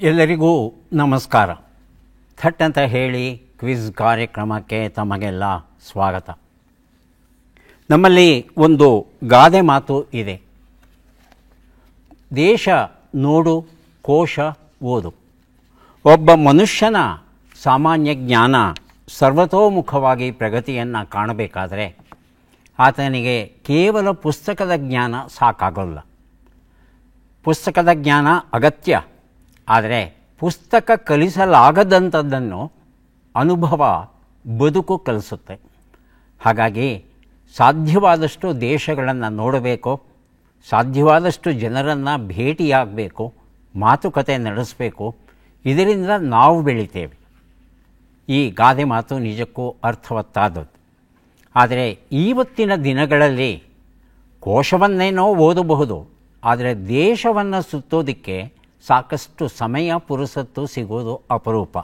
ಎಲ್ಲರಿಗೂ ನಮಸ್ಕಾರ. ಥಟ್ ಅಂತ ಹೇಳಿ ಕ್ವಿಜ್ ಕಾರ್ಯಕ್ರಮಕ್ಕೆ ತಮಗೆಲ್ಲ ಸ್ವಾಗತ. ನಮ್ಮಲ್ಲಿ ಒಂದು ಗಾದೆ ಮಾತು ಇದೆ, ದೇಶ ನೋಡು ಕೋಶ ಓದು. ಒಬ್ಬ ಮನುಷ್ಯನ ಸಾಮಾನ್ಯ ಜ್ಞಾನ ಸರ್ವತೋಮುಖವಾಗಿ ಪ್ರಗತಿಯನ್ನು ಕಾಣಬೇಕಾದರೆ ಆತನಿಗೆ ಕೇವಲ ಪುಸ್ತಕದ ಜ್ಞಾನ ಸಾಕಾಗೋಲ್ಲ. ಪುಸ್ತಕದ ಜ್ಞಾನ ಅಗತ್ಯ, ಆದರೆ ಪುಸ್ತಕ ಕಲಿಸಲಾಗದಂಥದ್ದನ್ನು ಅನುಭವ ಬದುಕು ಕಲಿಸುತ್ತೆ. ಹಾಗಾಗಿ ಸಾಧ್ಯವಾದಷ್ಟು ದೇಶಗಳನ್ನು ನೋಡಬೇಕು, ಸಾಧ್ಯವಾದಷ್ಟು ಜನರನ್ನು ಭೇಟಿಯಾಗಬೇಕು, ಮಾತುಕತೆ ನಡೆಸಬೇಕು. ಇದರಿಂದ ನಾವು ಬೆಳಿತೇವೆ. ಈ ಗಾದೆ ಮಾತು ನಿಜಕ್ಕೂ ಅರ್ಥವತ್ತಾದದ್ದು. ಆದರೆ ಇವತ್ತಿನ ದಿನಗಳಲ್ಲಿ ಕೋಶವನ್ನೇನೋ ಓದಬಹುದು, ಆದರೆ ದೇಶವನ್ನು ಸುತ್ತೋದಕ್ಕೆ ಸಾಕಷ್ಟು ಸಮಯ ಪುರುಸತ್ತು ಸಿಗೋದು ಅಪರೂಪ.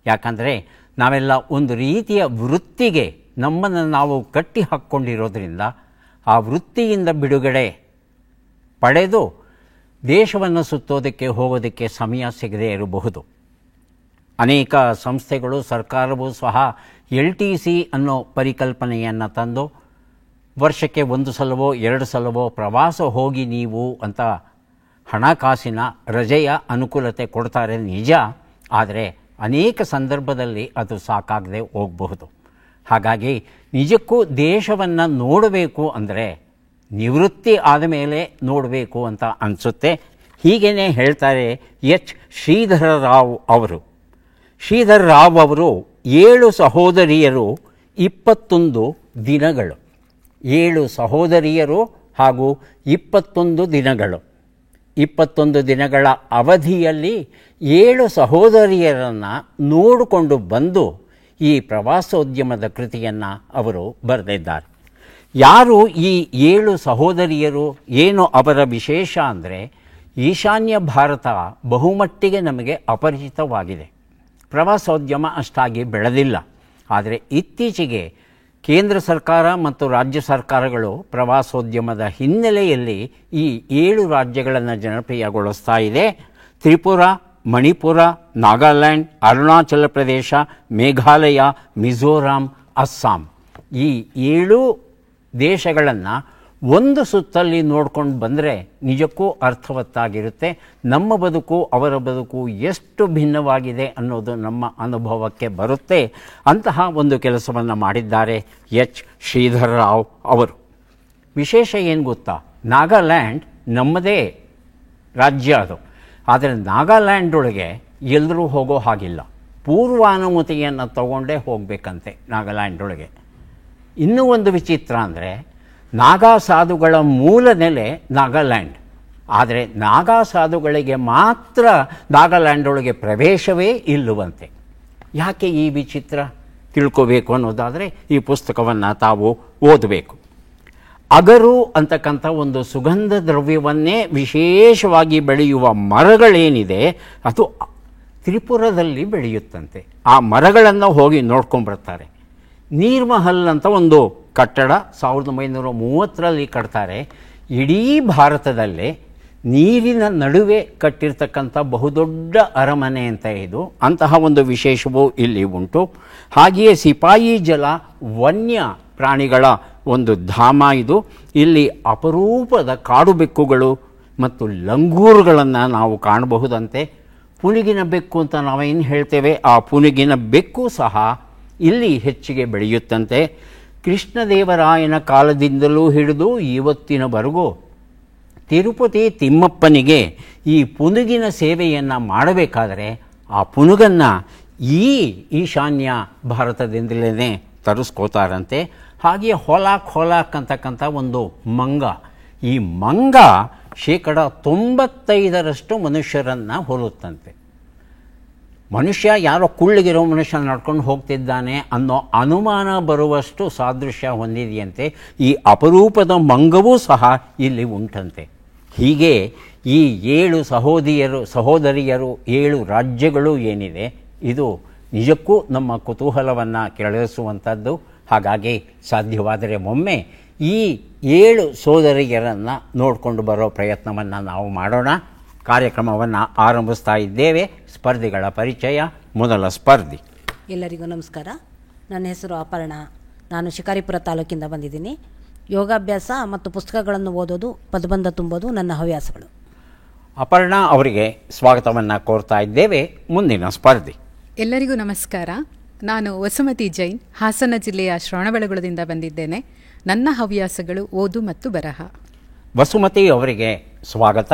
ಯಾಕಂದರೆ ನಾವೆಲ್ಲ ಒಂದು ರೀತಿಯ ವೃತ್ತಿಗೆ ನಮ್ಮನ್ನು ನಾವು ಕಟ್ಟಿ ಹಾಕ್ಕೊಂಡಿರೋದ್ರಿಂದ ಆ ವೃತ್ತಿಯಿಂದ ಬಿಡುಗಡೆ ಪಡೆದು ದೇಶವನ್ನು ಸುತ್ತೋದಕ್ಕೆ ಹೋಗೋದಕ್ಕೆ ಸಮಯ ಸಿಗದೇ ಇರಬಹುದು. ಅನೇಕ ಸಂಸ್ಥೆಗಳು, ಸರ್ಕಾರವೂ ಸಹ LTC ಅನ್ನೋ ಪರಿಕಲ್ಪನೆಯನ್ನು ತಂದು ವರ್ಷಕ್ಕೆ 1 ಸಲವೋ 2 ಸಲವೋ ಪ್ರವಾಸ ಹೋಗಿ ನೀವು ಅಂತ ಹಣಕಾಸಿನ ರಜೆಯ ಅನುಕೂಲತೆ ಕೊಡ್ತಾರೆ ನಿಜ, ಆದರೆ ಅನೇಕ ಸಂದರ್ಭದಲ್ಲಿ ಅದು ಸಾಕಾಗದೆ ಹೋಗಬಹುದು. ಹಾಗಾಗಿ ನಿಜಕ್ಕೂ ದೇಶವನ್ನು ನೋಡಬೇಕು ಅಂದರೆ ನಿವೃತ್ತಿ ಆದಮೇಲೆ ನೋಡಬೇಕು ಅಂತ ಅನಿಸುತ್ತೆ. ಹೀಗೇ ಹೇಳ್ತಾರೆ ಶ್ರೀಧರ ರಾವ್ ಅವರು. ಶ್ರೀಧರ ರಾವ್ ಅವರು 7 ಸಹೋದರಿಯರು 21 ದಿನಗಳು, 7 ಸಹೋದರಿಯರು ಹಾಗೂ 21 ದಿನಗಳು, 21 ದಿನಗಳ ಅವಧಿಯಲ್ಲಿ 7 ಸಹೋದರಿಯರನ್ನು ನೋಡಿಕೊಂಡು ಬಂದು ಈ ಪ್ರವಾಸೋದ್ಯಮದ ಕೃತಿಯನ್ನು ಅವರು ಬರೆದಿದ್ದಾರೆ. ಯಾರು ಈ 7 ಸಹೋದರಿಯರು, ಏನು ಅವರ ವಿಶೇಷ ಅಂದರೆ, ಈಶಾನ್ಯ ಭಾರತ ಬಹುಮಟ್ಟಿಗೆ ನಮಗೆ ಅಪರಿಚಿತವಾಗಿದೆ. ಪ್ರವಾಸೋದ್ಯಮ ಅಷ್ಟಾಗಿ ಬೆಳೆದಿಲ್ಲ. ಆದರೆ ಇತ್ತೀಚೆಗೆ ಕೇಂದ್ರ ಸರ್ಕಾರ ಮತ್ತು ರಾಜ್ಯ ಸರ್ಕಾರಗಳು ಪ್ರವಾಸೋದ್ಯಮದ ಹಿನ್ನೆಲೆಯಲ್ಲಿ ಈ 7 ರಾಜ್ಯಗಳನ್ನು ಜನಪ್ರಿಯಗೊಳಿಸ್ತಾ ಇದೆ. ತ್ರಿಪುರ, ಮಣಿಪುರ, ನಾಗಾಲ್ಯಾಂಡ್, ಅರುಣಾಚಲ ಪ್ರದೇಶ, ಮೇಘಾಲಯ, ಮಿಜೋರಾಂ, ಅಸ್ಸಾಂ, ಈ 7 ದೇಶಗಳನ್ನು ಒಂದು ಸುತ್ತಲ್ಲಿ ನೋಡ್ಕೊಂಡು ಬಂದರೆ ನಿಜಕ್ಕೂ ಅರ್ಥವತ್ತಾಗಿರುತ್ತೆ. ನಮ್ಮ ಬದುಕು ಅವರ ಬದುಕು ಎಷ್ಟು ಭಿನ್ನವಾಗಿದೆ ಅನ್ನೋದು ನಮ್ಮ ಅನುಭವಕ್ಕೆ ಬರುತ್ತೆ. ಅಂತಹ ಒಂದು ಕೆಲಸವನ್ನು ಮಾಡಿದ್ದಾರೆ ಶ್ರೀಧರ ರಾವ್ ಅವರು. ವಿಶೇಷ ಏನು ಗೊತ್ತಾ, ನಾಗಾಲ್ಯಾಂಡ್ ನಮ್ಮದೇ ರಾಜ್ಯ ಅದು, ಆದರೆ ನಾಗಾಲ್ಯಾಂಡೊಳಗೆ ಎಲ್ಲರೂ ಹೋಗೋ ಹಾಗಿಲ್ಲ. ಪೂರ್ವಾನುಮತಿಯನ್ನು ತಗೊಂಡೇ ಹೋಗಬೇಕಂತೆ ನಾಗಾಲ್ಯಾಂಡೊಳಗೆ. ಇನ್ನೂ ಒಂದು ವಿಚಿತ್ರ ಅಂದರೆ, ನಾಗಾ ಸಾಧುಗಳ ಮೂಲ ನೆಲೆ ನಾಗಾಲ್ಯಾಂಡ್, ಆದರೆ ನಾಗಾ ಸಾಧುಗಳಿಗೆ ಮಾತ್ರ ನಾಗಾಲ್ಯಾಂಡೊಳಗೆ ಪ್ರವೇಶವೇ ಇಲ್ಲವಂತೆ. ಯಾಕೆ ಈ ವಿಚಿತ್ರ ತಿಳ್ಕೋಬೇಕು ಅನ್ನೋದಾದರೆ ಈ ಪುಸ್ತಕವನ್ನು ತಾವು ಓದಬೇಕು. ಅಗರು ಅಂತಕ್ಕಂಥ ಒಂದು ಸುಗಂಧ ದ್ರವ್ಯವನ್ನೇ ವಿಶೇಷವಾಗಿ ಬೆಳೆಯುವ ಮರಗಳೇನಿದೆ ಅದು ತ್ರಿಪುರದಲ್ಲಿ ಬೆಳೆಯುತ್ತಂತೆ. ಆ ಮರಗಳನ್ನು ಹೋಗಿ ನೋಡ್ಕೊಂಡ್ಬರ್ತಾರೆ. ನೀರ್ಮಹಲ್ ಅಂತ ಒಂದು ಕಟ್ಟಡ 1930ರಲ್ಲಿ ಕಟ್ತಾರೆ. ಇಡೀ ಭಾರತದಲ್ಲೇ ನೀರಿನ ನಡುವೆ ಕಟ್ಟಿರ್ತಕ್ಕಂಥ ಬಹುದೊಡ್ಡ ಅರಮನೆ ಅಂತ ಇದು. ಅಂತಹ ಒಂದು ವಿಶೇಷವೂ ಇಲ್ಲಿ ಉಂಟು. ಹಾಗೆಯೇ ಸಿಪಾಯಿ ಜಲ ವನ್ಯ ಪ್ರಾಣಿಗಳ ಒಂದು ಧಾಮ ಇದು. ಇಲ್ಲಿ ಅಪರೂಪದ ಕಾಡು ಬೆಕ್ಕುಗಳು ಮತ್ತು ಲಂಗೂರುಗಳನ್ನು ನಾವು ಕಾಣಬಹುದಂತೆ. ಪುನುಗಿನ ಬೆಕ್ಕು ಅಂತ ನಾವೇನು ಹೇಳ್ತೇವೆ, ಆ ಪುನುಗಿನ ಬೆಕ್ಕು ಸಹ ಇಲ್ಲಿ ಹೆಚ್ಚಿಗೆ ಬೆಳೆಯುತ್ತಂತೆ. ಕೃಷ್ಣದೇವರಾಯನ ಕಾಲದಿಂದಲೂ ಹಿಡಿದು ಇವತ್ತಿನವರೆಗೂ ತಿರುಪತಿ ತಿಮ್ಮಪ್ಪನಿಗೆ ಈ ಪುನುಗಿನ ಸೇವೆಯನ್ನು ಮಾಡಬೇಕಾದರೆ ಆ ಪುನುಗನ್ನು ಈ ಈಶಾನ್ಯ ಭಾರತದಿಂದಲೇ ತರಿಸ್ಕೋತಾರಂತೆ. ಹಾಗೆಯೇ ಹೊಲಾಕ್ ಅಂತಕ್ಕಂಥ ಒಂದು ಮಂಗ, ಈ ಮಂಗ 95% ಮನುಷ್ಯರನ್ನು ಹೋಲುತ್ತಂತೆ. ಮನುಷ್ಯ ಯಾರೋ ಕುಳ್ಳಿಗಿರೋ ಮನುಷ್ಯ ನಡ್ಕೊಂಡು ಹೋಗ್ತಿದ್ದಾನೆ ಅನ್ನೋ ಅನುಮಾನ ಬರುವಷ್ಟು ಸಾದೃಶ್ಯ ಹೊಂದಿದೆಯಂತೆ. ಈ ಅಪರೂಪದ ಮಂಗವೂ ಸಹ ಇಲ್ಲಿ ಉಂಟಂತೆ. ಹೀಗೆ ಈ 7 ಸಹೋದರಿಯರು 7 ರಾಜ್ಯಗಳು ಏನಿದೆ, ಇದು ನಿಜಕ್ಕೂ ನಮ್ಮ ಕುತೂಹಲವನ್ನು ಕೆರಳಿಸುವಂಥದ್ದು. ಹಾಗಾಗಿ ಸಾಧ್ಯವಾದರೆ ಒಮ್ಮೆ ಈ 7 ಸೋದರಿಯರನ್ನು ನೋಡಿಕೊಂಡು ಬರೋ ಪ್ರಯತ್ನವನ್ನು ನಾವು ಮಾಡೋಣ. ಕಾರ್ಯಕ್ರಮವನ್ನು ಆರಂಭಿಸ್ತಾ ಇದ್ದೇವೆ. ಸ್ಪರ್ಧಿಗಳ ಪರಿಚಯ. ಮೊದಲ ಸ್ಪರ್ಧಿ. ಎಲ್ಲರಿಗೂ ನಮಸ್ಕಾರ. ನನ್ನ ಹೆಸರು ಅಪರ್ಣಾ. ನಾನು ಶಿಕಾರಿಪುರ ತಾಲೂಕಿಂದ ಬಂದಿದ್ದೀನಿ. ಯೋಗಾಭ್ಯಾಸ ಮತ್ತು ಪುಸ್ತಕಗಳನ್ನು ಓದೋದು, ಪದಬಂಧ ತುಂಬೋದು ನನ್ನ ಹವ್ಯಾಸಗಳು. ಅಪರ್ಣಾ ಅವರಿಗೆ ಸ್ವಾಗತವನ್ನು ಕೋರ್ತಾ ಇದ್ದೇವೆ. ಮುಂದಿನ ಸ್ಪರ್ಧಿ. ಎಲ್ಲರಿಗೂ ನಮಸ್ಕಾರ. ನಾನು ವಸುಮತಿ ಜೈನ್, ಹಾಸನ ಜಿಲ್ಲೆಯ ಶ್ರವಣಬೆಳಗೊಳದಿಂದ ಬಂದಿದ್ದೇನೆ. ನನ್ನ ಹವ್ಯಾಸಗಳು ಓದು ಮತ್ತು ಬರಹ. ವಸುಮತಿ ಅವರಿಗೆ ಸ್ವಾಗತ.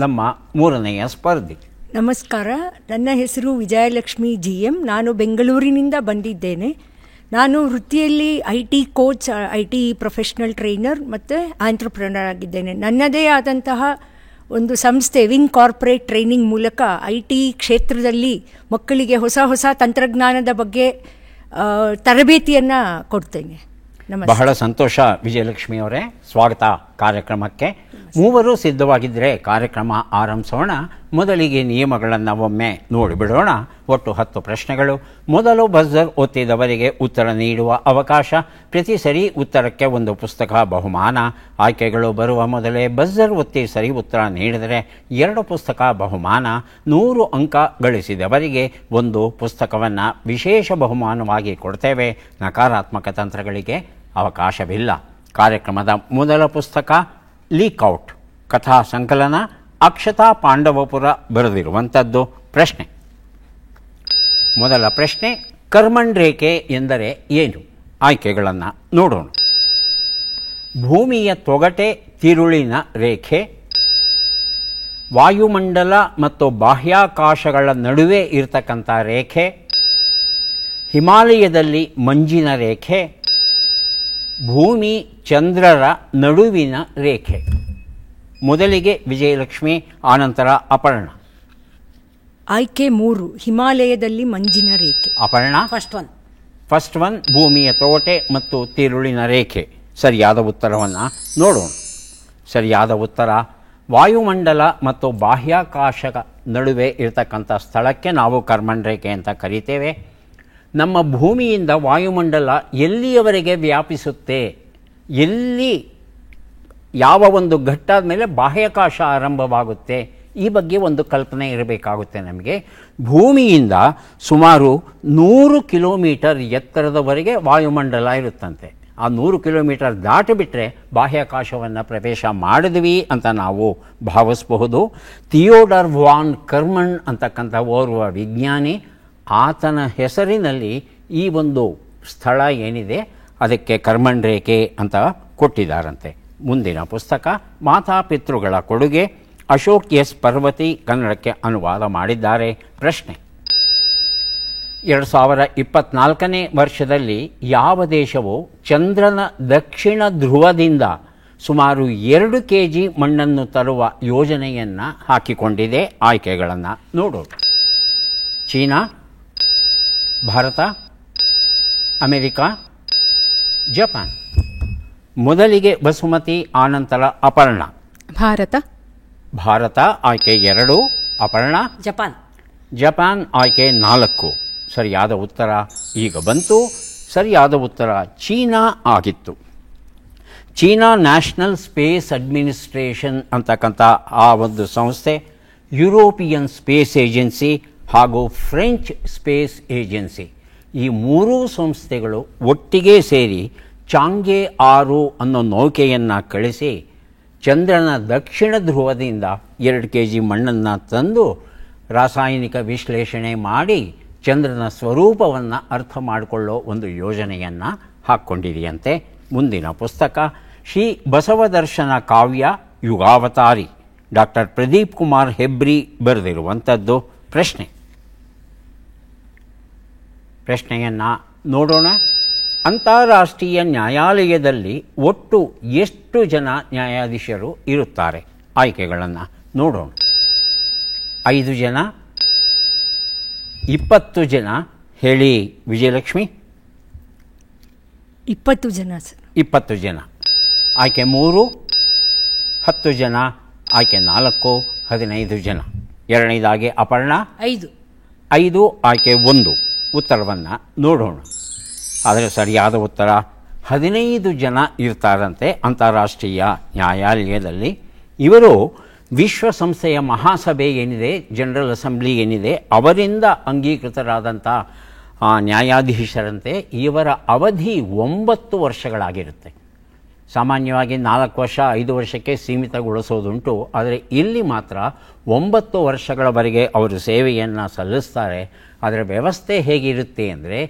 ನಮ್ಮ ಮೂರನೆಯ ಸ್ಪರ್ಧಿ. ನಮಸ್ಕಾರ. ನನ್ನ ಹೆಸರು ವಿಜಯಲಕ್ಷ್ಮಿ GM. ನಾನು ಬೆಂಗಳೂರಿನಿಂದ ಬಂದಿದ್ದೇನೆ. ನಾನು ವೃತ್ತಿಯಲ್ಲಿ IT coach, IT professional trainer ಮತ್ತು ಆಂಟ್ರಪ್ರನರ್ ಆಗಿದ್ದೇನೆ. ನನ್ನದೇ ಆದಂತಹ ಒಂದು ಸಂಸ್ಥೆ ವಿಂಗ್ ಕಾರ್ಪೊರೇಟ್ ಟ್ರೈನಿಂಗ್ ಮೂಲಕ IT ಕ್ಷೇತ್ರದಲ್ಲಿ ಮಕ್ಕಳಿಗೆ ಹೊಸ ಹೊಸ ತಂತ್ರಜ್ಞಾನದ ಬಗ್ಗೆ ತರಬೇತಿಯನ್ನು ಕೊಡ್ತೇನೆ. ಬಹಳ ಸಂತೋಷ ವಿಜಯಲಕ್ಷ್ಮಿ ಅವರೇ, ಸ್ವಾಗತ ಕಾರ್ಯಕ್ರಮಕ್ಕೆ. ಮೂವರು ಸಿದ್ಧವಾಗಿದ್ದರೆ ಕಾರ್ಯಕ್ರಮ ಆರಂಭಿಸೋಣ. ಮೊದಲಿಗೆ ನಿಯಮಗಳನ್ನು ಒಮ್ಮೆ ನೋಡಿಬಿಡೋಣ. ಒಟ್ಟು 10 ಪ್ರಶ್ನೆಗಳು. ಮೊದಲು ಬಜರ್ ಒತ್ತಿದವರಿಗೆ ಉತ್ತರ ನೀಡುವ ಅವಕಾಶ. ಪ್ರತಿ ಸರಿ ಉತ್ತರಕ್ಕೆ ಒಂದು ಪುಸ್ತಕ ಬಹುಮಾನ. ಆಯ್ಕೆಗಳು ಬರುವ ಮೊದಲೇ ಬಜರ್ ಒತ್ತಿ ಸರಿ ಉತ್ತರ ನೀಡಿದರೆ 2 ಪುಸ್ತಕ ಬಹುಮಾನ. 100 ಅಂಕ ಗಳಿಸಿದವರಿಗೆ ಒಂದು ಪುಸ್ತಕವನ್ನು ವಿಶೇಷ ಬಹುಮಾನವಾಗಿ ಕೊಡ್ತೇವೆ. ನಕಾರಾತ್ಮಕ ತಂತ್ರಗಳಿಗೆ ಅವಕಾಶವಿಲ್ಲ. ಕಾರ್ಯಕ್ರಮದ ಮೊದಲ ಪುಸ್ತಕ ಲೀಕ್ಔಟ್, ಕಥಾ ಸಂಕಲನ, ಅಕ್ಷತಾ ಪಾಂಡವಪುರ ಬರೆದಿರುವಂಥದ್ದು. ಪ್ರಶ್ನೆ. ಮೊದಲ ಪ್ರಶ್ನೆ, ಕರ್ಮಣ್ ರೇಖೆ ಎಂದರೆ ಏನು? ಆಯ್ಕೆಗಳನ್ನು ನೋಡೋಣ. ಭೂಮಿಯ ತೊಗಟೆ ತಿರುಳಿನ ರೇಖೆ, ವಾಯುಮಂಡಲ ಮತ್ತು ಬಾಹ್ಯಾಕಾಶಗಳ ನಡುವೆ ಇರತಕ್ಕಂಥ ರೇಖೆ, ಹಿಮಾಲಯದಲ್ಲಿ ಮಂಜಿನ ರೇಖೆ, ಭೂಮಿ ಚಂದ್ರರ ನಡುವಿನ ರೇಖೆ. ಮೊದಲಿಗೆ ವಿಜಯಲಕ್ಷ್ಮಿ, ಆನಂತರ ಅಪರ್ಣ. ಆಯ್ಕೆ 3, ಹಿಮಾಲಯದಲ್ಲಿ ಮಂಜಿನ ರೇಖೆ. ಅಪರ್ಣ. ಫಸ್ಟ್ ಒನ್ ಭೂಮಿಯ ತೊಗಟೆ ಮತ್ತು ತಿರುಳಿನ ರೇಖೆ. ಸರಿಯಾದ ಉತ್ತರವನ್ನು ನೋಡೋಣ. ಸರಿಯಾದ ಉತ್ತರ ವಾಯುಮಂಡಲ ಮತ್ತು ಬಾಹ್ಯಾಕಾಶದ ನಡುವೆ ಇರತಕ್ಕಂಥ ಸ್ಥಳಕ್ಕೆ ನಾವು ಕರ್ಮಣ್ ರೇಖೆ ಅಂತ ಕರೀತೇವೆ. ನಮ್ಮ ಭೂಮಿಯಿಂದ ವಾಯುಮಂಡಲ ಎಲ್ಲಿಯವರೆಗೆ ವ್ಯಾಪಿಸುತ್ತೆ, ಎಲ್ಲಿ ಯಾವ ಒಂದು ಘಟ್ಟಾದ ಮೇಲೆ ಬಾಹ್ಯಾಕಾಶ ಆರಂಭವಾಗುತ್ತೆ, ಈ ಬಗ್ಗೆ ಒಂದು ಕಲ್ಪನೆ ಇರಬೇಕಾಗುತ್ತೆ ನಮಗೆ. ಭೂಮಿಯಿಂದ ಸುಮಾರು 100 ಕಿಲೋಮೀಟರ್ ಎತ್ತರದವರೆಗೆ ವಾಯುಮಂಡಲ ಇರುತ್ತಂತೆ. ಆ 100 ಕಿಲೋಮೀಟರ್ ದಾಟಿಬಿಟ್ರೆ ಬಾಹ್ಯಾಕಾಶವನ್ನು ಪ್ರವೇಶ ಮಾಡಿದ್ವಿ ಅಂತ ನಾವು ಭಾವಿಸಬಹುದು. ಥಿಯೋಡರ್ ವಾನ್ ಕರ್ಮಣ್ ಅಂತಕ್ಕಂಥ ಓರ್ವ ವಿಜ್ಞಾನಿ, ಆತನ ಹೆಸರಿನಲ್ಲಿ ಈ ಒಂದು ಸ್ಥಳ ಏನಿದೆ ಅದಕ್ಕೆ ಕರ್ಮಣ್ ರೇಖೆ ಅಂತ ಕೊಟ್ಟಿದ್ದಾರಂತೆ. ಮುಂದಿನ ಪುಸ್ತಕ ಮಾತಾಪಿತೃಗಳ ಕೊಡುಗೆ, ಅಶೋಕ್ S. ಪರ್ವತಿ ಕನ್ನಡಕ್ಕೆ ಅನುವಾದ ಮಾಡಿದ್ದಾರೆ. ಪ್ರಶ್ನೆ. 2024ನೇ ವರ್ಷದಲ್ಲಿ ಯಾವ ದೇಶವು ಚಂದ್ರನ ದಕ್ಷಿಣ ಧ್ರುವದಿಂದ ಸುಮಾರು 2 kg ಮಣ್ಣನ್ನು ತರುವ ಯೋಜನೆಯನ್ನು ಹಾಕಿಕೊಂಡಿದೆ? ಆಯ್ಕೆಗಳನ್ನು ನೋಡೋಣ. China, Bharat, America, Japan. ಮೊದಲಿಗೆ ವಸುಮತಿ, ಆನಂತರ ಅಪರ್ಣ. ಭಾರತ ಆಯ್ಕೆ 2, ಅಪರ್ಣ. ಜಪಾನ್ ಆಯ್ಕೆ 4. ಸರಿಯಾದ ಉತ್ತರ ಈಗ ಬಂತು. ಸರಿಯಾದ ಉತ್ತರ ಚೀನಾ ಆಗಿತ್ತು. ಚೀನಾ ನ್ಯಾಷನಲ್ ಸ್ಪೇಸ್ ಅಡ್ಮಿನಿಸ್ಟ್ರೇಷನ್ ಅಂತಕ್ಕಂಥ ಆ ಒಂದು ಸಂಸ್ಥೆ, ಯುರೋಪಿಯನ್ ಸ್ಪೇಸ್ ಏಜೆನ್ಸಿ ಹಾಗೂ ಫ್ರೆಂಚ್ ಸ್ಪೇಸ್ ಏಜೆನ್ಸಿ, ಈ 3 ಸಂಸ್ಥೆಗಳು ಒಟ್ಟಿಗೆ ಸೇರಿ ಚಾಂಗೆ 6 ಅನ್ನೋ ನೌಕೆಯನ್ನು ಕಳಿಸಿ ಚಂದ್ರನ ದಕ್ಷಿಣ ಧ್ರುವದಿಂದ 2 kg ಮಣ್ಣನ್ನು ತಂದು ರಾಸಾಯನಿಕ ವಿಶ್ಲೇಷಣೆ ಮಾಡಿ ಚಂದ್ರನ ಸ್ವರೂಪವನ್ನು ಅರ್ಥ ಮಾಡಿಕೊಳ್ಳೋ ಒಂದು ಯೋಜನೆಯನ್ನು ಹಾಕ್ಕೊಂಡಿದೆಯಂತೆ. ಮುಂದಿನ ಪುಸ್ತಕ ಶ್ರೀ ಬಸವದರ್ಶನ ಕಾವ್ಯ ಯುಗಾವತಾರಿ, ಡಾಕ್ಟರ್ ಪ್ರದೀಪ್ ಕುಮಾರ್ ಹೆಬ್ರಿ ಬರೆದಿರುವಂಥದ್ದು. ಪ್ರಶ್ನೆಯನ್ನು ನೋಡೋಣ. ಅಂತಾರಾಷ್ಟ್ರೀಯ ನ್ಯಾಯಾಲಯದಲ್ಲಿ ಒಟ್ಟು ಎಷ್ಟು ಜನ ನ್ಯಾಯಾಧೀಶರು ಇರುತ್ತಾರೆ? ಆಯ್ಕೆಗಳನ್ನು ನೋಡೋಣ. 5 ಜನ, 20 ಜನ. ಹೇಳಿ ವಿಜಯಲಕ್ಷ್ಮಿ. 20 ಜನ ಸರ್. 20 ಜನ. ಆಯ್ಕೆ 3, 10 ಜನ. ಆಯ್ಕೆ 4, 15 ಜನ. ಎರಡನೇದಾಗಿ ಅಪರ್ಣ. 5. ಆಯ್ಕೆ 1. ಉತ್ತರವನ್ನು ನೋಡೋಣ. ಆದರೆ ಸರಿಯಾದ ಉತ್ತರ 15 ಜನ ಇರ್ತಾರಂತೆ ಅಂತಾರಾಷ್ಟ್ರೀಯ ನ್ಯಾಯಾಲಯದಲ್ಲಿ. ಇವರು ವಿಶ್ವಸಂಸ್ಥೆಯ ಮಹಾಸಭೆ ಏನಿದೆ, ಜನರಲ್ ಅಸೆಂಬ್ಲಿ ಏನಿದೆ, ಅವರಿಂದ ಅಂಗೀಕೃತರಾದಂಥ ನ್ಯಾಯಾಧೀಶರಂತೆ ಇವರ ಅವಧಿ 9 ವರ್ಷಗಳಾಗಿರುತ್ತೆ. ಸಾಮಾನ್ಯವಾಗಿ 4 ವರ್ಷ 5 ವರ್ಷಕ್ಕೆ ಸೀಮಿತಗೊಳಿಸೋದುಂಟು. ಆದರೆ ಇಲ್ಲಿ ಮಾತ್ರ 9 ವರ್ಷಗಳವರೆಗೆ ಅವರು ಸೇವೆಯನ್ನು ಸಲ್ಲಿಸ್ತಾರೆ. ಅದರ ವ್ಯವಸ್ಥೆ ಹೇಗಿರುತ್ತೆ ಅಂದರೆ,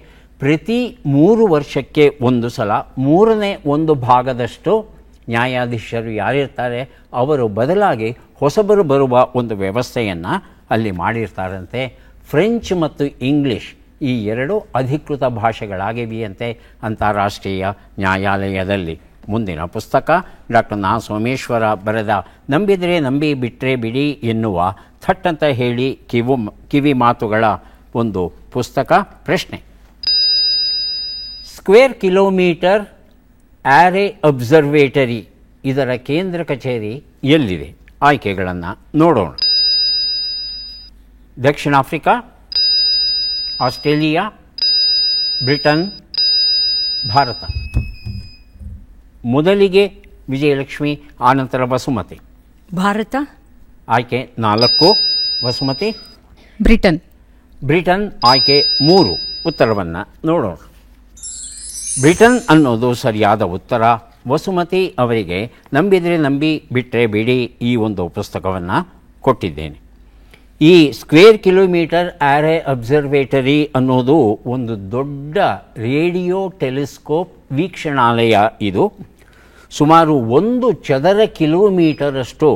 ಪ್ರತಿ 3 ವರ್ಷಕ್ಕೆ ಒಂದು ಸಲ 1/3 ಭಾಗದಷ್ಟು ನ್ಯಾಯಾಧೀಶರು ಯಾರಿರ್ತಾರೆ ಅವರು ಬದಲಾಗಿ ಹೊಸಬರು ಬರುವ ಒಂದು ವ್ಯವಸ್ಥೆಯನ್ನು ಅಲ್ಲಿ ಮಾಡಿರ್ತಾರಂತೆ. ಫ್ರೆಂಚ್ ಮತ್ತು ಇಂಗ್ಲೀಷ್ ಈ 2 ಅಧಿಕೃತ ಭಾಷೆಗಳಾಗಿವೆಯಂತೆ ಅಂತಾರಾಷ್ಟ್ರೀಯ ನ್ಯಾಯಾಲಯದಲ್ಲಿ. ಮುಂದಿನ ಪುಸ್ತಕ ಡಾಕ್ಟರ್ ನಾ ಸೋಮೇಶ್ವರ ಬರೆದ ನಂಬಿದರೆ ನಂಬಿ ಬಿಟ್ಟರೆ ಬಿಡಿ ಎನ್ನುವ ಥಟ್ಟಂತ ಹೇಳಿ ಕಿವಿ ಮಾತುಗಳ ಒಂದು ಪುಸ್ತಕ. ಪ್ರಶ್ನೆ: ಸ್ಕ್ವೇರ್ ಕಿಲೋಮೀಟರ್ ಆ್ಯರೆ ಅಬ್ಸರ್ವೇಟರಿ ಇದರ ಕೇಂದ್ರ ಕಚೇರಿ ಎಲ್ಲಿದೆ? ಆಯ್ಕೆಗಳನ್ನು ನೋಡೋಣ. ದಕ್ಷಿಣ ಆಫ್ರಿಕಾ, ಆಸ್ಟ್ರೇಲಿಯಾ, ಬ್ರಿಟನ್, ಭಾರತ. ಮೊದಲಿಗೆ ವಿಜಯಲಕ್ಷ್ಮಿ, ಆನಂತರ ವಸುಮತಿ. ಭಾರತ. ಆಯ್ಕೆ 4. ವಸುಮತಿ? ಬ್ರಿಟನ್. ಬ್ರಿಟನ್ ಆಯ್ಕೆ 3. ಉತ್ತರವನ್ನು ನೋಡೋಣ. ಬ್ರಿಟನ್ ಅನ್ನೋದು ಸರಿಯಾದ ಉತ್ತರ. ವಸುಮತಿ ಅವರಿಗೆ ನಂಬಿದರೆ ನಂಬಿ ಬಿಟ್ಟರೆ ಬಿಡಿ ಈ ಒಂದು ಪುಸ್ತಕವನ್ನು ಕೊಟ್ಟಿದ್ದೇನೆ. ಈ ಸ್ಕ್ವೇರ್ ಕಿಲೋಮೀಟರ್ ಆ್ಯರೆ ಅಬ್ಸರ್ವೇಟರಿ ಅನ್ನೋದು ಒಂದು ದೊಡ್ಡ ರೇಡಿಯೋ ಟೆಲಿಸ್ಕೋಪ್ ವೀಕ್ಷಣಾಲಯ. ಇದು ಸುಮಾರು 1 ಚದರ ಕಿಲೋಮೀಟರಷ್ಟು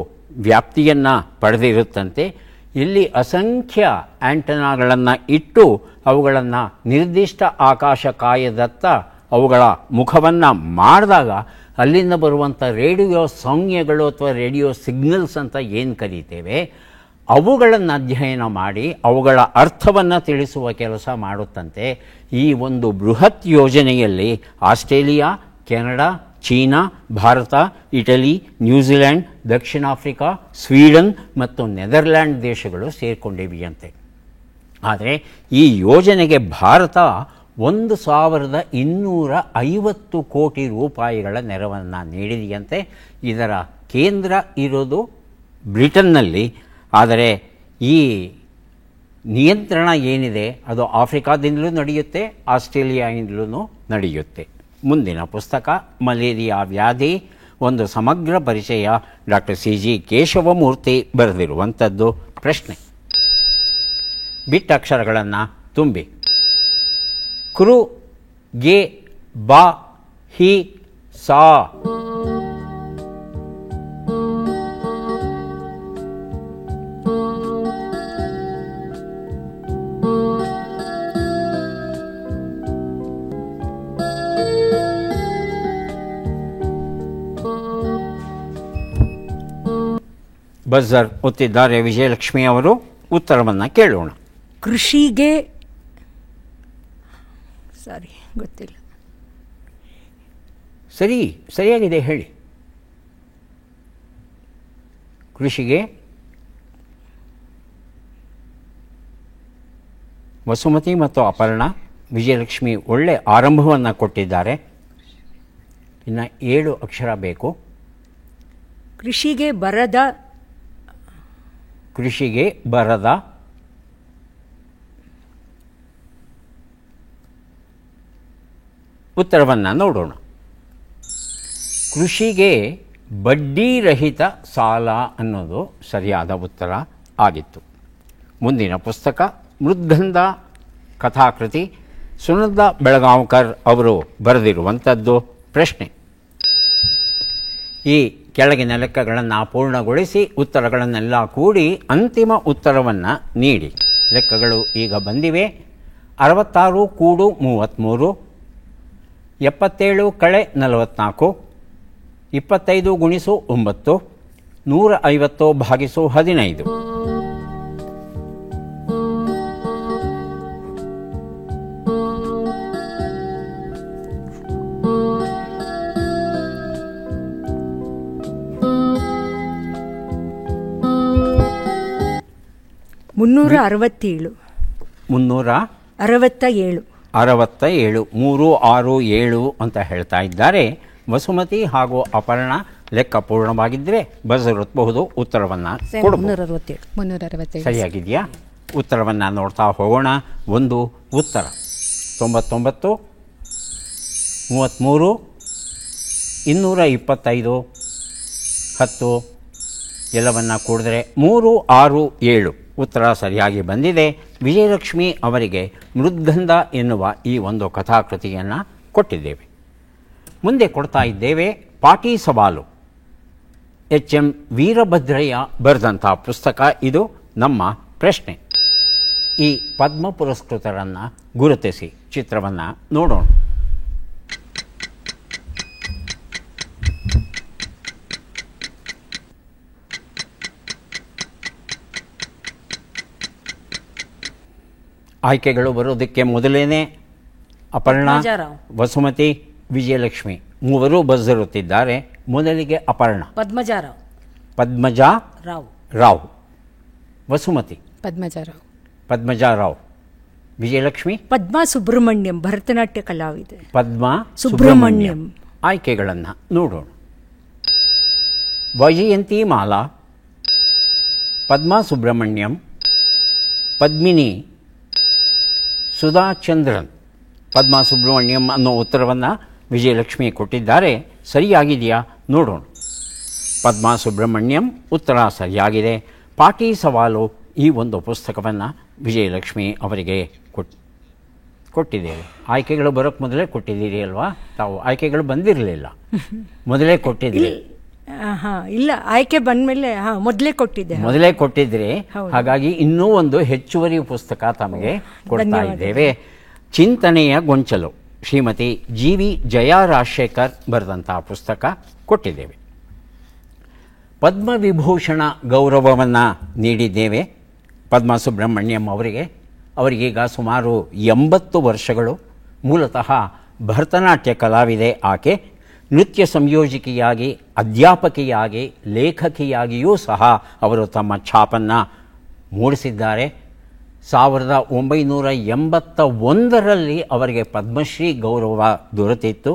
ವ್ಯಾಪ್ತಿಯನ್ನು ಪಡೆದಿರುತ್ತಂತೆ. ಇಲ್ಲಿ ಅಸಂಖ್ಯ ಆ್ಯಂಟನಾಗಳನ್ನು ಇಟ್ಟು ಅವುಗಳನ್ನು ನಿರ್ದಿಷ್ಟ ಆಕಾಶಕಾಯದತ್ತ ಅವುಗಳ ಮುಖವನ್ನು ಮಾಡಿದಾಗ ಅಲ್ಲಿಂದ ಬರುವಂಥ ರೇಡಿಯೋ ಸೌಮ್ಯಗಳು ಅಥವಾ ರೇಡಿಯೋ ಸಿಗ್ನಲ್ಸ್ ಅಂತ ಏನು ಕರೀತೇವೆ ಅವುಗಳನ್ನು ಅಧ್ಯಯನ ಮಾಡಿ ಅವುಗಳ ಅರ್ಥವನ್ನು ತಿಳಿಸುವ ಕೆಲಸ ಮಾಡುತ್ತಂತೆ. ಈ ಒಂದು ಬೃಹತ್ ಯೋಜನೆಯಲ್ಲಿ Australia, Canada, China, Bharat, Italy, New Zealand, ದಕ್ಷಿಣ ಆಫ್ರಿಕಾ, ಸ್ವೀಡನ್ ಮತ್ತು ನೆದರ್ಲ್ಯಾಂಡ್ ದೇಶಗಳು ಸೇರಿಕೊಂಡಿವೆಯಂತೆ. ಆದರೆ ಈ ಯೋಜನೆಗೆ ಭಾರತ 1,250 ಕೋಟಿ ರೂಪಾಯಿಗಳ ನೆರವನ್ನು ನೀಡಿದೆಯಂತೆ. ಇದರ ಕೇಂದ್ರ ಇರೋದು ಬ್ರಿಟನ್ನಲ್ಲಿ. ಆದರೆ ಈ ನಿಯಂತ್ರಣ ಏನಿದೆ ಅದು ಆಫ್ರಿಕಾದಿಂದಲೂ ನಡೆಯುತ್ತೆ, ಆಸ್ಟ್ರೇಲಿಯಾದಿಂದಲೂ ನಡೆಯುತ್ತೆ. ಮುಂದಿನ ಪುಸ್ತಕ ಮಲೇರಿಯಾ ವ್ಯಾಧಿ, ಒಂದು ಸಮಗ್ರ ಪರಿಚಯ, ಡಾಕ್ಟರ್ CG ಕೇಶವಮೂರ್ತಿ ಬರೆದಿರುವಂಥದ್ದು. ಪ್ರಶ್ನೆ: ಬಿಟ್ಟ ಅಕ್ಷರಗಳನ್ನು ತುಂಬಿ. ಕೃ, ಗೆ, ಬಾ, ಹಿ, ಸಾ. ಬಜರ್ ಒತ್ತಿದ್ದಾರೆ ವಿಜಯಲಕ್ಷ್ಮಿ ಅವರು. ಉತ್ತರವನ್ನು ಕೇಳೋಣ. ಕೃಷಿಗೆ ಗೊತ್ತಿಲ್ಲ. ಸರಿಯಾಗಿದೆ ಹೇಳಿ. ಕೃಷಿಗೆ ವಸುಮತಿ ಮತ್ತು ಅಪರ್ಣ. ವಿಜಯಲಕ್ಷ್ಮಿ ಒಳ್ಳೆ ಆರಂಭವನ್ನು ಕೊಟ್ಟಿದ್ದಾರೆ. ಇನ್ನು 7 ಅಕ್ಷರ ಬೇಕು. ಕೃಷಿಗೆ ಬರದ. ಕೃಷಿಗೆ ಬರದ. ಉತ್ತರವನ್ನು ನೋಡೋಣ. ಕೃಷಿಗೆ ಬಡ್ಡಿರಹಿತ ಸಾಲ ಅನ್ನೋದು ಸರಿಯಾದ ಉತ್ತರ ಆಗಿತ್ತು. ಮುಂದಿನ ಪುಸ್ತಕ ಮೃದ್ಗಂಧ ಕಥಾಕೃತಿ, ಸುನಂದ ಬೆಳಗಾಂವ್ಕರ್ ಅವರು ಬರೆದಿರುವಂಥದ್ದು. ಪ್ರಶ್ನೆ: ಈ ಕೆಳಗಿನ ಲೆಕ್ಕಗಳನ್ನು ಪೂರ್ಣಗೊಳಿಸಿ ಉತ್ತರಗಳನ್ನೆಲ್ಲ ಕೂಡಿ ಅಂತಿಮ ಉತ್ತರವನ್ನು ನೀಡಿ. ಲೆಕ್ಕಗಳು ಈಗ ಬಂದಿವೆ. 66 ಕೂಡು 33, 77 ಕಳೆ 44, 25 ಗುಣಿಸು 9, 150 ಭಾಗಿಸು 15. $367. 367. 367 ಅಂತ ಹೇಳ್ತಾ ಇದ್ದಾರೆ. ವಸುಮತಿ ಹಾಗೂ ಅಪರ್ಣ ಲೆಕ್ಕ ಪೂರ್ಣವಾಗಿದ್ದರೆ ಬಜರ್ ಒತ್ತಬಹುದು, ಉತ್ತರವನ್ನು ಸೇಮ್ ಕೊಡಬಹುದು. 367. 367. ಸರಿಯಾಗಿದೆಯಾ? ಉತ್ತರವನ್ನು ನೋಡ್ತಾ ಹೋಗೋಣ. ಒಂದು ಉತ್ತರ 99, 33, 225, 10 ಎಲ್ಲವನ್ನು ಕೂಡಿದ್ರೆ 3, 6, 7 ಉತ್ತರ ಸರಿಯಾಗಿ ಬಂದಿದೆ. ವಿಜಯಲಕ್ಷ್ಮಿ ಅವರಿಗೆ ಮೃದ್ಗಂಧ ಎನ್ನುವ ಈ ಒಂದು ಕಥಾಕೃತಿಯನ್ನು ಕೊಟ್ಟಿದ್ದೇವೆ. ಮುಂದೆ ಕೊಡ್ತಾ ಇದ್ದೇವೆ ಪಾಟಿ ಸವಾಲು. ಎಚ್.ಎಂ. ವೀರಭದ್ರಯ್ಯ ಬರೆದಂಥ ಪುಸ್ತಕ ಇದು. ನಮ್ಮ ಪ್ರಶ್ನೆ, ಈ ಪದ್ಮ ಪುರಸ್ಕೃತರನ್ನು ಗುರುತಿಸಿ. ಚಿತ್ರವನ್ನು ನೋಡೋಣ. ಆಯ್ಕೆಗಳು ಬರೋದಕ್ಕೆ ಮೊದಲೇನೆ ಅಪರ್ಣಾ, ಪದ್ಮಜಾರಾವ್. ವಸುಮತಿ, ವಿಜಯಲಕ್ಷ್ಮಿ ಮೂವರು ಬರೆದಿರುತ್ತಿದ್ದಾರೆ. ಮೊದಲಿಗೆ ಅಪರ್ಣಾ. ಪದ್ಮಜಾರಾವ್. ಪದ್ಮಜಾ ರಾವ್. ರಾವ್. ವಸುಮತಿ. ಪದ್ಮಜಾರಾವ್. ಪದ್ಮಜಾ ರಾವ್. ವಿಜಯಲಕ್ಷ್ಮಿ. ಪದ್ಮಾ ಸುಬ್ರಹ್ಮಣ್ಯಂ, ಭರತನಾಟ್ಯ ಕಲಾವಿದೆ. ಪದ್ಮಾ ಸುಬ್ರಹ್ಮಣ್ಯಂ. ಆಯ್ಕೆಗಳನ್ನು ನೋಡೋಣ. ವೈಜಯಂತಿ ಮಾಲಾ, ಪದ್ಮಾ ಸುಬ್ರಹ್ಮಣ್ಯಂ, ಪದ್ಮಿನಿ, ಸುಧಾ ಚಂದ್ರನ್. ಪದ್ಮಾ ಸುಬ್ರಹ್ಮಣ್ಯಂ ಅನ್ನೋ ಉತ್ತರವನ್ನು ವಿಜಯಲಕ್ಷ್ಮಿ ಕೊಟ್ಟಿದ್ದಾರೆ. ಸರಿಯಾಗಿದೆಯಾ ನೋಡೋಣ. ಪದ್ಮಾ ಸುಬ್ರಹ್ಮಣ್ಯಂ ಉತ್ತರ ಸರಿಯಾಗಿದೆ. ಪಾಟಿ ಸವಾಲು ಈ ಒಂದು ಪುಸ್ತಕವನ್ನು ವಿಜಯಲಕ್ಷ್ಮಿ ಅವರಿಗೆ ಕೊಟ್ಟಿದ್ದೇವೆ. ಆಯ್ಕೆಗಳು ಬರೋಕ್ಕೆ ಮೊದಲೇ ಕೊಟ್ಟಿದ್ದೀರಿ ಅಲ್ವಾ? ತಾವು ಆಯ್ಕೆಗಳು ಬಂದಿರಲಿಲ್ಲ, ಮೊದಲೇ ಕೊಟ್ಟಿದ್ದೀರಿ. ಇಲ್ಲ, ಆಯ್ಕೆ ಬಂದಮೇಲೆ ಮೊದಲೇ ಕೊಟ್ಟಿದ್ದೆ. ಮೊದಲೇ ಕೊಟ್ಟಿದ್ರಿ. ಹೌದು. ಹಾಗಾಗಿ ಇನ್ನೂ ಒಂದು ಹೆಚ್ಚುವರಿ ಪುಸ್ತಕ ತಮಗೆ ಕೊಡ್ತಾ ಧನ್ಯವಾದ. ಇದ್ದೇವೆ. ಚಿಂತನೆಯ ಗೊಂಚಲು, ಶ್ರೀಮತಿ ಜಿ.ವಿ. ಜಯಾ ರಾಜಶೇಖರ್ ಬರೆದಂತಹ ಪುಸ್ತಕ ಕೊಟ್ಟಿದ್ದೇವೆ. ಪದ್ಮವಿಭೂಷಣ ಗೌರವವನ್ನು ನೀಡಿದ್ದೇವೆ ಪದ್ಮಾ ಸುಬ್ರಹ್ಮಣ್ಯಂ ಅವರಿಗೆ. ಅವರಿಗೀಗ ಸುಮಾರು 80 ವರ್ಷಗಳು. ಮೂಲತಃ ಭರತನಾಟ್ಯ ಕಲಾವಿದೆ ಆಕೆ. ನೃತ್ಯ ಸಂಯೋಜಕಿಯಾಗಿ, ಅಧ್ಯಾಪಕಿಯಾಗಿ, ಲೇಖಕಿಯಾಗಿಯೂ ಸಹ ಅವರು ತಮ್ಮ ಛಾಪನ್ನು ಮೂಡಿಸಿದ್ದಾರೆ. 1981ರಲ್ಲಿ ಅವರಿಗೆ ಪದ್ಮಶ್ರೀ ಗೌರವ ದೊರೆತಿತ್ತು.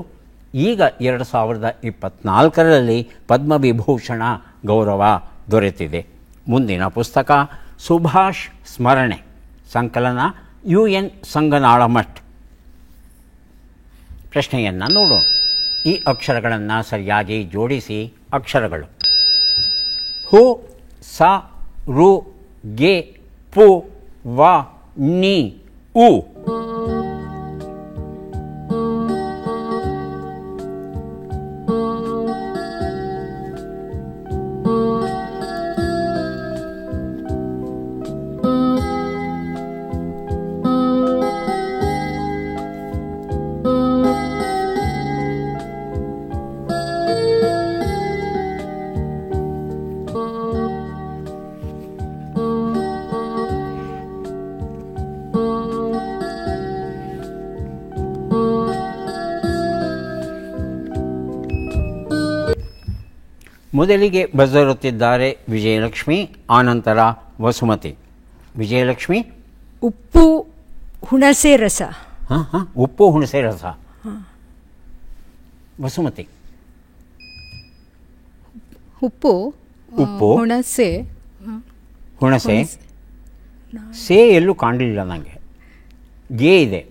ಈಗ 2024ರಲ್ಲಿ ಪದ್ಮವಿಭೂಷಣ ಗೌರವ ದೊರೆತಿದೆ. ಮುಂದಿನ ಪುಸ್ತಕ ಸುಭಾಷ್ ಸ್ಮರಣೆ, ಸಂಕಲನ UN ಸಂಗನಾಳಮಠ್. ಪ್ರಶ್ನೆಯನ್ನು ನೋಡೋಣ. ಈ ಅಕ್ಷರಗಳನ್ನು ಸರಿಯಾಗಿ ಜೋಡಿಸಿ. ಅಕ್ಷರಗಳು ಹು, ಸ, ರು, ಗೆ, ಪು, ವ, ನಿ, ಉ. ಮೊದಲಿಗೆ ಬರೆದಿರುತ್ತಿದ್ದಾರೆ ವಿಜಯಲಕ್ಷ್ಮಿ, ಆನಂತರ ವಸುಮತಿ. ವಿಜಯಲಕ್ಷ್ಮಿ. ಉಪ್ಪು ಹುಣಸೆ ರಸ. ಉಪ್ಪು ಹುಣಸೆ ರಸ. ವಸುಮತಿ. ಉಪ್ಪು, ಉಪ್ಪು, ಹುಣಸೆ, ಹುಣಸೆ. ಸೇ ಎಲ್ಲೂ ಕಾಣಲಿಲ್ಲ ನನಗೆ. ಗೇ ಇದೆ.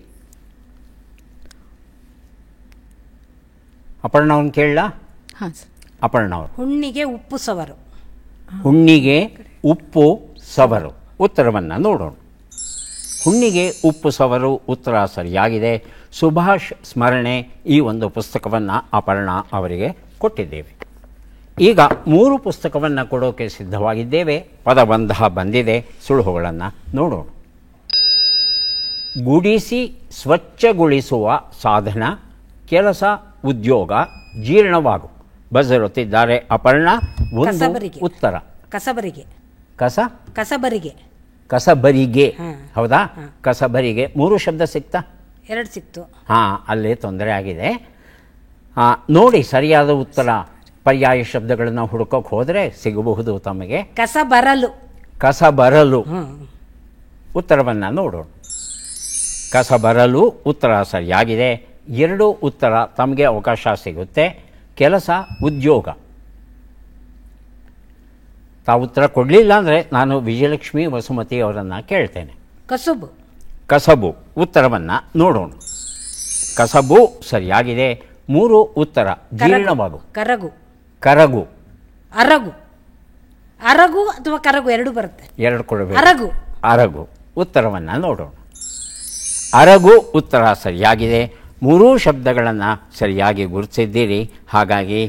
ಅಪರ್ಣವನ್ನು ಕೇಳಲಾ? ಹಾಂ ಸರ್. ಅಪರ್ಣವರು. ಹುಣ್ಣಿಗೆ ಉಪ್ಪು ಸವರು. ಹುಣ್ಣಿಗೆ ಉಪ್ಪು ಸವರು. ಉತ್ತರವನ್ನು ನೋಡೋಣ. ಹುಣ್ಣಿಗೆ ಉಪ್ಪು ಸವರು ಉತ್ತರ ಸರಿಯಾಗಿದೆ. ಸುಭಾಷ್ ಸ್ಮರಣೆ ಈ ಒಂದು ಪುಸ್ತಕವನ್ನು ಅಪರ್ಣ ಅವರಿಗೆ ಕೊಟ್ಟಿದ್ದೇವೆ. ಈಗ 3 ಪುಸ್ತಕವನ್ನು ಕೊಡೋಕೆ ಸಿದ್ಧವಾಗಿದ್ದೇವೆ. ಪದಬಂಧ ಬಂದಿದೆ. ಸುಳುಹುಗಳನ್ನು ನೋಡೋಣ. ಗುಡಿಸಿ ಸ್ವಚ್ಛಗೊಳಿಸುವ ಸಾಧನ, ಕೆಲಸ, ಉದ್ಯೋಗ, ಜೀರ್ಣವಾಗು. ಬರೆದಿರುತ್ತಿದ್ದಾರೆ ಅಪರ್ಣ. ಒಂದು ಕಸಬರಿಗೆ. ಉತ್ತರ ಕಸಬರಿಗೆ. ಕಸಬರಿಗೆ. ಹಾಂ. ಹೌದಾ? ಹಾಂ. ಕಸಬರಿಗೆ 3 ಶಬ್ದ ಸಿಕ್ತಾ? 2 ಸಿಕ್ತು. ಹಾಂ, ಅಲ್ಲೇ ತೊಂದರೆ ಆಗಿದೆ. ನೋಡಿ, ಸರಿಯಾದ ಉತ್ತರ. ಪರ್ಯಾಯ ಶಬ್ದಗಳನ್ನು ಹುಡುಕೋಕೆ ಹೋದರೆ ಸಿಗಬಹುದು ತಮಗೆ. ಕಸ ಬರಲು. ಕಸ ಬರಲು. ಉತ್ತರವನ್ನು ನೋಡೋಣ. ಕಸ ಬರಲು ಉತ್ತರ ಸರಿಯಾಗಿದೆ. 2 ಉತ್ತರ ತಮಗೆ ಅವಕಾಶ ಸಿಗುತ್ತೆ. ಕೆಲಸ, ಉದ್ಯೋಗ. ತಾವು ಉತ್ತರ ಕೊಡಲಿಲ್ಲ ಅಂದರೆ ನಾನು ವಿಜಯಲಕ್ಷ್ಮಿ ವಸುಮತಿ ಅವರನ್ನು ಕೇಳ್ತೇನೆ. ಕಸುಬು. ಕಸಬು ಉತ್ತರವನ್ನು ನೋಡೋಣ. ಕಸಬು ಸರಿಯಾಗಿದೆ. 3 ಉತ್ತರ. ಜೀರ್ಣವಾಗು. ಕರಗು. ಕರಗು. ಅರಗು. ಅರಗು ಅಥವಾ ಕರಗು ಎರಡು ಬರುತ್ತೆ. ಎರಡು ಕೊಡಬೇಕು. ಅರಗು. ಅರಗು ಉತ್ತರವನ್ನು ನೋಡೋಣ. ಅರಗು ಉತ್ತರ ಸರಿಯಾಗಿದೆ. 3 ಶಬ್ದಗಳನ್ನು ಸರಿಯಾಗಿ ಗುರುತಿಸಿದ್ದೀರಿ. ಹಾಗಾಗಿ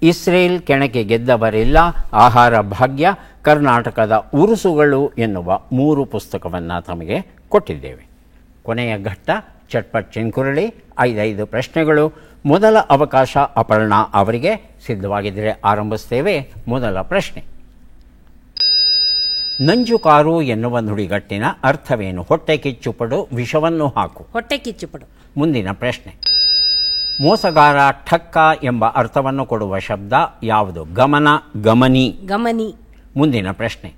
ಇಸ್ರೇಲ್ ಕೆಣಕೆ ಗೆದ್ದವರಿಲ್ಲ, ಆಹಾರ ಭಾಗ್ಯ, ಕರ್ನಾಟಕದ ಉರುಸುಗಳು ಎನ್ನುವ 3 ಪುಸ್ತಕವನ್ನು ತಮಗೆ ಕೊಟ್ಟಿದ್ದೇವೆ. ಕೊನೆಯ ಘಟ್ಟ ಚಟ್ಪಟ್ ಚಿನ್ಕುರಳಿ. 5 ಪ್ರಶ್ನೆಗಳು. ಮೊದಲ ಅವಕಾಶ ಅಪರ್ಣಾ ಅವರಿಗೆ. ಸಿದ್ಧವಾಗಿದ್ದರೆ ಆರಂಭಿಸ್ತೇವೆ. ಮೊದಲ ಪ್ರಶ್ನೆ. ನಂಜುಕಾರು ಎನ್ನುವ ನುಡಿಗಟ್ಟಿನ ಅರ್ಥವೇನು? ಹೊಟ್ಟೆ ಕಿಚ್ಚುಪಡು, ವಿಷವನ್ನು ಹಾಕು. ಹೊಟ್ಟೆ ಕಿಚ್ಚುಪಡು. ಮುಂದಿನ ಪ್ರಶ್ನೆ. ಮೋಸಗಾರ, ಠಕ್ಕ ಎಂಬ ಅರ್ಥವನ್ನು ಕೊಡುವ ಶಬ್ದ ಯಾವುದು? ಗಮನ, ಗಮನಿ. ಗಮನಿ. ಮುಂದಿನ ಪ್ರಶ್ನೆ.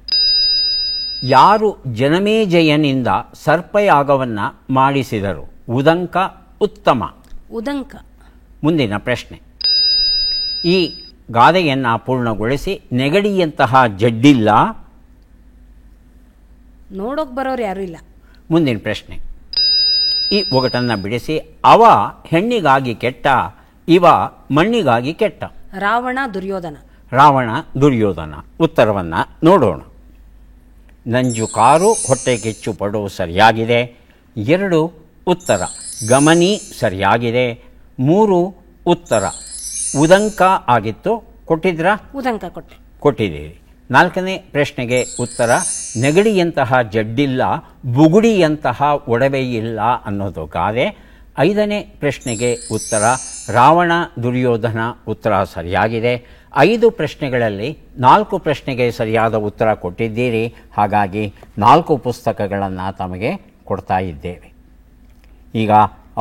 ಯಾರು ಜನಮೇಜಯನಿಂದ ಸರ್ಪಯಾಗವನ್ನು ಮಾಡಿಸಿದರು? ಉದಂಕ, ಉತ್ತಮ. ಉದಂಕ. ಮುಂದಿನ ಪ್ರಶ್ನೆ. ಈ ಗಾದೆಯನ್ನು ಪೂರ್ಣಗೊಳಿಸಿ. ನೆಗಡಿಯಂತಹ ಜಡ್ಡಿಲ್ಲ. ನೋಡೋಕೆ ಬರೋರು ಯಾರೂ ಇಲ್ಲ. ಮುಂದಿನ ಪ್ರಶ್ನೆ. ಈ ಒಗಟನ್ನು ಬಿಡಿಸಿ. ಅವ ಹೆಣ್ಣಿಗಾಗಿ ಕೆಟ್ಟ, ಇವ ಮಣ್ಣಿಗಾಗಿ ಕೆಟ್ಟ. ರಾವಣ, ದುರ್ಯೋಧನ. ರಾವಣ, ದುರ್ಯೋಧನ. ಉತ್ತರವನ್ನು ನೋಡೋಣ. ನಂಜುಕಾರು, ಹೊಟ್ಟೆ ಕಿಚ್ಚು ಪಡು ಸರಿಯಾಗಿದೆ. 2 ಉತ್ತರ. ಗಮನಿ ಸರಿಯಾಗಿದೆ. 3 ಉತ್ತರ. ಉದಂಕ ಆಗಿತ್ತು. ಕೊಟ್ಟಿದ್ರಾ? ಉದಂಕ ಕೊಟ್ಟೆ. ಕೊಟ್ಟಿದ್ದೀರಿ. 4ನೇ ಪ್ರಶ್ನೆಗೆ ಉತ್ತರ. ನೆಗಡಿಯಂತಹ ಜಡ್ಡಿಲ್ಲ, ಬುಗುಡಿಯಂತಹ ಒಡವೆ ಇಲ್ಲ ಅನ್ನೋದು ಗಾದೆ. 5ನೇ ಪ್ರಶ್ನೆಗೆ ಉತ್ತರ. ರಾವಣ, ದುರ್ಯೋಧನ. ಉತ್ತರ ಸರಿಯಾಗಿದೆ. 5 ಪ್ರಶ್ನೆಗಳಲ್ಲಿ 4 ಪ್ರಶ್ನೆಗೆ ಸರಿಯಾದ ಉತ್ತರ ಕೊಟ್ಟಿದ್ದೀರಿ. ಹಾಗಾಗಿ 4 ಪುಸ್ತಕಗಳನ್ನು ತಮಗೆ ಕೊಡ್ತಾ ಇದ್ದೇವೆ. ಈಗ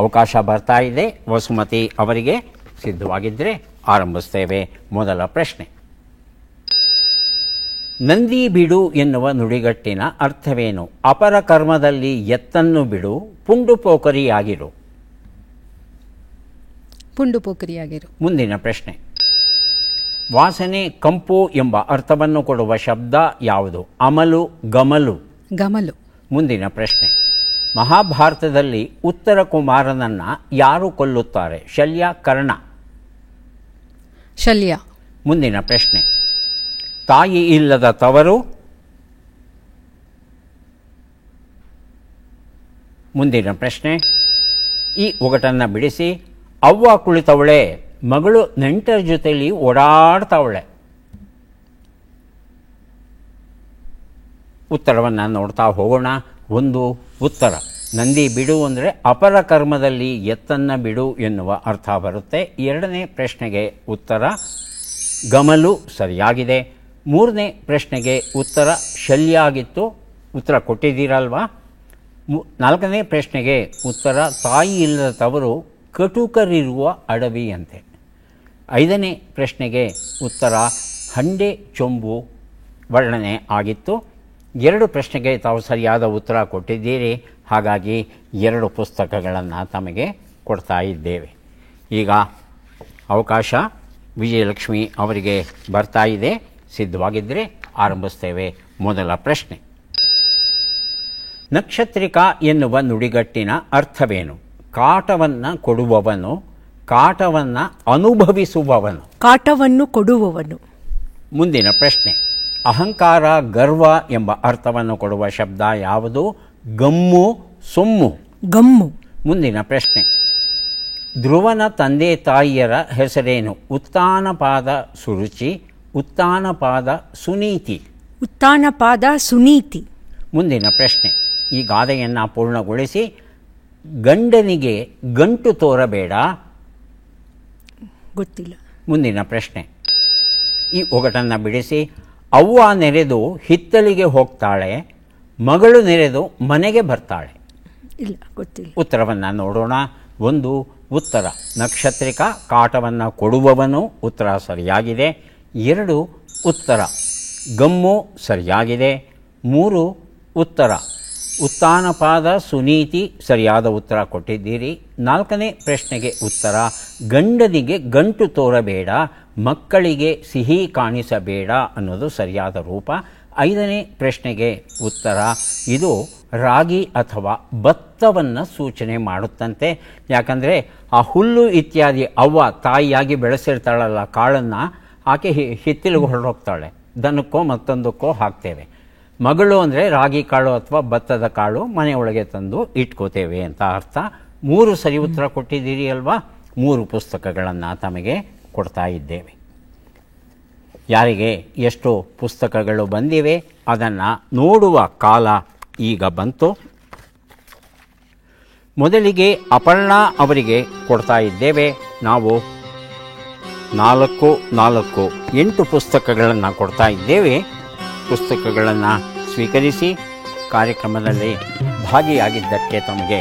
ಅವಕಾಶ ಬರ್ತಾ ಇದೆ ವಸುಮತಿ ಅವರಿಗೆ. ಸಿದ್ಧವಾಗಿದ್ದರೆ ಆರಂಭಿಸ್ತೇವೆ. ಮೊದಲ ಪ್ರಶ್ನೆ. ನಂದಿ ಬಿಡು ಎನ್ನುವ ನುಡಿಗಟ್ಟಿನ ಅರ್ಥವೇನು? ಅಪರ ಕರ್ಮದಲ್ಲಿ ಎತ್ತನ್ನು ಬಿಡು, ಪುಂಡು ಪೋಖರಿಯಾಗಿರು. ಪುಂಡು ಪೋಖರಿಯಾಗಿರು. ಮುಂದಿನ ಪ್ರಶ್ನೆ. ವಾಸನೆ, ಕಂಪು ಎಂಬ ಅರ್ಥವನ್ನು ಕೊಡುವ ಶಬ್ದ ಯಾವುದು? ಅಮಲು, ಗಮಲು. ಗಮಲು. ಮುಂದಿನ ಪ್ರಶ್ನೆ. ಮಹಾಭಾರತದಲ್ಲಿ ಉತ್ತರ ಕುಮಾರನನ್ನು ಯಾರು ಕೊಲ್ಲುತ್ತಾರೆ? ಶಲ್ಯ, ಕರ್ಣ. ಶಲ್ಯ. ಮುಂದಿನ ಪ್ರಶ್ನೆ. ತಾಯಿ ಇಲ್ಲದ ತವರು. ಮುಂದಿನ ಪ್ರಶ್ನೆ. ಈ ಒಗಟನ್ನು ಬಿಡಿಸಿ. ಅವ್ವ ಕುಳಿತವಳೆ, ಮಗಳು ನೆಂಟರ ಜೊತೆಯಲ್ಲಿ ಓಡಾಡ್ತಾವಳೆ. ಉತ್ತರವನ್ನು ನೋಡ್ತಾ ಹೋಗೋಣ. 1 ಉತ್ತರ. ನಂದಿ ಬಿಡು ಅಂದರೆ ಅಪರ ಕರ್ಮದಲ್ಲಿ ಎತ್ತನ್ನು ಬಿಡು ಎನ್ನುವ ಅರ್ಥ ಬರುತ್ತೆ. 2ನೇ ಪ್ರಶ್ನೆಗೆ ಉತ್ತರ ಗಮಲು ಸರಿಯಾಗಿದೆ. 3ನೇ ಪ್ರಶ್ನೆಗೆ ಉತ್ತರ ಶಲ್ಯ ಆಗಿತ್ತು. ಉತ್ತರ ಕೊಟ್ಟಿದ್ದೀರಲ್ವಾ? 4ನೇ ಪ್ರಶ್ನೆಗೆ ಉತ್ತರ ತಾಯಿ ಇಲ್ಲದ ತವರು ಕಟುಕರಿರುವ ಅಡವಿ ಅಂತೆ. 5ನೇ ಪ್ರಶ್ನೆಗೆ ಉತ್ತರ ಹಂಡೆ ಚೊಂಬು ವರ್ಣನೆ ಆಗಿತ್ತು. 2 ಪ್ರಶ್ನೆಗೆ ತಾವು ಸರಿಯಾದ ಉತ್ತರ ಕೊಟ್ಟಿದ್ದೀರಿ. ಹಾಗಾಗಿ 2 ಪುಸ್ತಕಗಳನ್ನು ತಮಗೆ ಕೊಡ್ತಾ ಇದ್ದೇವೆ. ಈಗ ಅವಕಾಶ ವಿಜಯಲಕ್ಷ್ಮಿ ಅವರಿಗೆ ಬರ್ತಾ ಇದೆ. ಸಿದ್ಧವಾಗಿದ್ದರೆ ಆರಂಭಿಸ್ತೇವೆ. ಮೊದಲ ಪ್ರಶ್ನೆ. ನಕ್ಷತ್ರಿಕ ಎನ್ನುವ ನುಡಿಗಟ್ಟಿನ ಅರ್ಥವೇನು? ಕಾಟವನ್ನು ಕೊಡುವವನು, ಕಾಟವನ್ನು ಅನುಭವಿಸುವವನು. ಕಾಟವನ್ನು ಕೊಡುವವನು. ಮುಂದಿನ ಪ್ರಶ್ನೆ. ಅಹಂಕಾರ, ಗರ್ವ ಎಂಬ ಅರ್ಥವನ್ನು ಕೊಡುವ ಶಬ್ದ ಯಾವುದು? ಗಮ್ಮು, ಸೊಮ್ಮು. ಗಮ್ಮು. ಮುಂದಿನ ಪ್ರಶ್ನೆ. ಧ್ರುವನ ತಂದೆ ತಾಯಿಯರ ಹೆಸರೇನು? ಉತ್ತಾನಪಾದ ಸುರುಚಿ, ಉತ್ತಾನಪಾದ ಸುನೀತಿ. ಉತ್ತಾನಪಾದ ಸುನೀತಿ. ಮುಂದಿನ ಪ್ರಶ್ನೆ. ಈ ಗಾದೆಯನ್ನು ಪೂರ್ಣಗೊಳಿಸಿ. ಗಂಡನಿಗೆ ಗಂಟು ತೋರಬೇಡ. ಗೊತ್ತಿಲ್ಲ. ಮುಂದಿನ ಪ್ರಶ್ನೆ. ಈ ಒಗಟನ್ನು ಬಿಡಿಸಿ. ಅವ್ವ ನೆರೆದು ಹಿತ್ತಲಿಗೆ ಹೋಗ್ತಾಳೆ, ಮಗಳು ನೆರೆದು ಮನೆಗೆ ಬರ್ತಾಳೆ. ಇಲ್ಲ, ಗೊತ್ತಿಲ್ಲ. ಉತ್ತರವನ್ನು ನೋಡೋಣ. 1 ಉತ್ತರ. ನಕ್ಷತ್ರಿಕ, ಕಾಟವನ್ನು ಕೊಡುವವನು. ಉತ್ತರ ಸರಿಯಾಗಿದೆ. 2 ಉತ್ತರ. ಗಮ್ಮು ಸರಿಯಾಗಿದೆ. 3 ಉತ್ತರ. ಉತ್ತಾನಪಾದ ಸುನೀತಿ ಸರಿಯಾದ ಉತ್ತರ ಕೊಟ್ಟಿದ್ದೀರಿ. 4ನೇ ಪ್ರಶ್ನೆಗೆ ಉತ್ತರ ಗಂಡನಿಗೆ ಗಂಟು ತೋರಬೇಡ, ಮಕ್ಕಳಿಗೆ ಸಿಹಿ ಕಾಣಿಸಬೇಡ ಅನ್ನೋದು ಸರಿಯಾದ ರೂಪ. 5ನೇ ಪ್ರಶ್ನೆಗೆ ಉತ್ತರ, ಇದು ರಾಗಿ ಅಥವಾ ಭತ್ತವನ್ನು ಸೂಚನೆ ಮಾಡುತ್ತಂತೆ. ಯಾಕಂದರೆ ಆ ಹುಲ್ಲು ಇತ್ಯಾದಿ ಅವ್ವ ತಾಯಿಯಾಗಿ ಬೆಳೆಸಿರ್ತಾಳಲ್ಲ ಕಾಳನ್ನು, ಆಕೆ ಹಿತ್ತಿಲಿಗೆ ಹೊರಡೋಗ್ತಾಳೆ, ದನಕ್ಕೋ ಮತ್ತೊಂದಕ್ಕೋ ಹಾಕ್ತೇವೆ. ಮಗಳು ಅಂದರೆ ರಾಗಿ ಕಾಳು ಅಥವಾ ಭತ್ತದ ಕಾಳು ಮನೆಯೊಳಗೆ ತಂದು ಇಟ್ಕೋತೇವೆ ಅಂತ ಅರ್ಥ. 3 ಸರಿ ಉತ್ತರ ಕೊಟ್ಟಿದ್ದೀರಿ ಅಲ್ವಾ? 3 ಪುಸ್ತಕಗಳನ್ನು ತಮಗೆ ಕೊಡ್ತಾ ಇದ್ದೇವೆ. ಯಾರಿಗೆ ಎಷ್ಟು ಪುಸ್ತಕಗಳು ಬಂದಿವೆ ಅದನ್ನು ನೋಡುವ ಕಾಲ ಈಗ ಬಂತು. ಮೊದಲಿಗೆ ಅಪರ್ಣಾ ಅವರಿಗೆ ಕೊಡ್ತಾ ಇದ್ದೇವೆ ನಾವು 8 ಪುಸ್ತಕಗಳನ್ನು ಕೊಡ್ತಾ ಇದ್ದೇವೆ. ಪುಸ್ತಕಗಳನ್ನು ಸ್ವೀಕರಿಸಿ ಕಾರ್ಯಕ್ರಮದಲ್ಲಿ ಭಾಗಿಯಾಗಿದ್ದಕ್ಕೆ ತಮಗೆ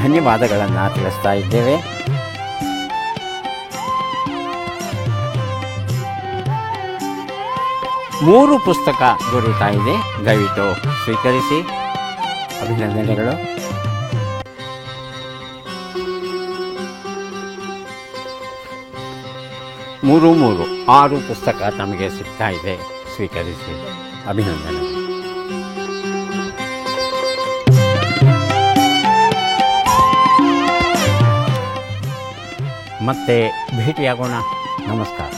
ಧನ್ಯವಾದಗಳನ್ನು ತಿಳಿಸ್ತಾ ಇದ್ದೇವೆ. ಮೂರು ಪುಸ್ತಕ ದೊರೀತಾ ಇದೆ, ದಯವಿಟ್ಟು ಸ್ವೀಕರಿಸಿ. ಅಭಿನಂದನೆಗಳು. ಮೂರು 6 ಪುಸ್ತಕ ನಮಗೆ ಸಿಗ್ತಾ ಇದೆ, ಸ್ವೀಕರಿಸಿ. ಅಭಿನಂದನೆ. ಮತ್ತೆ ಭೇಟಿಯಾಗೋಣ. ನಮಸ್ಕಾರ.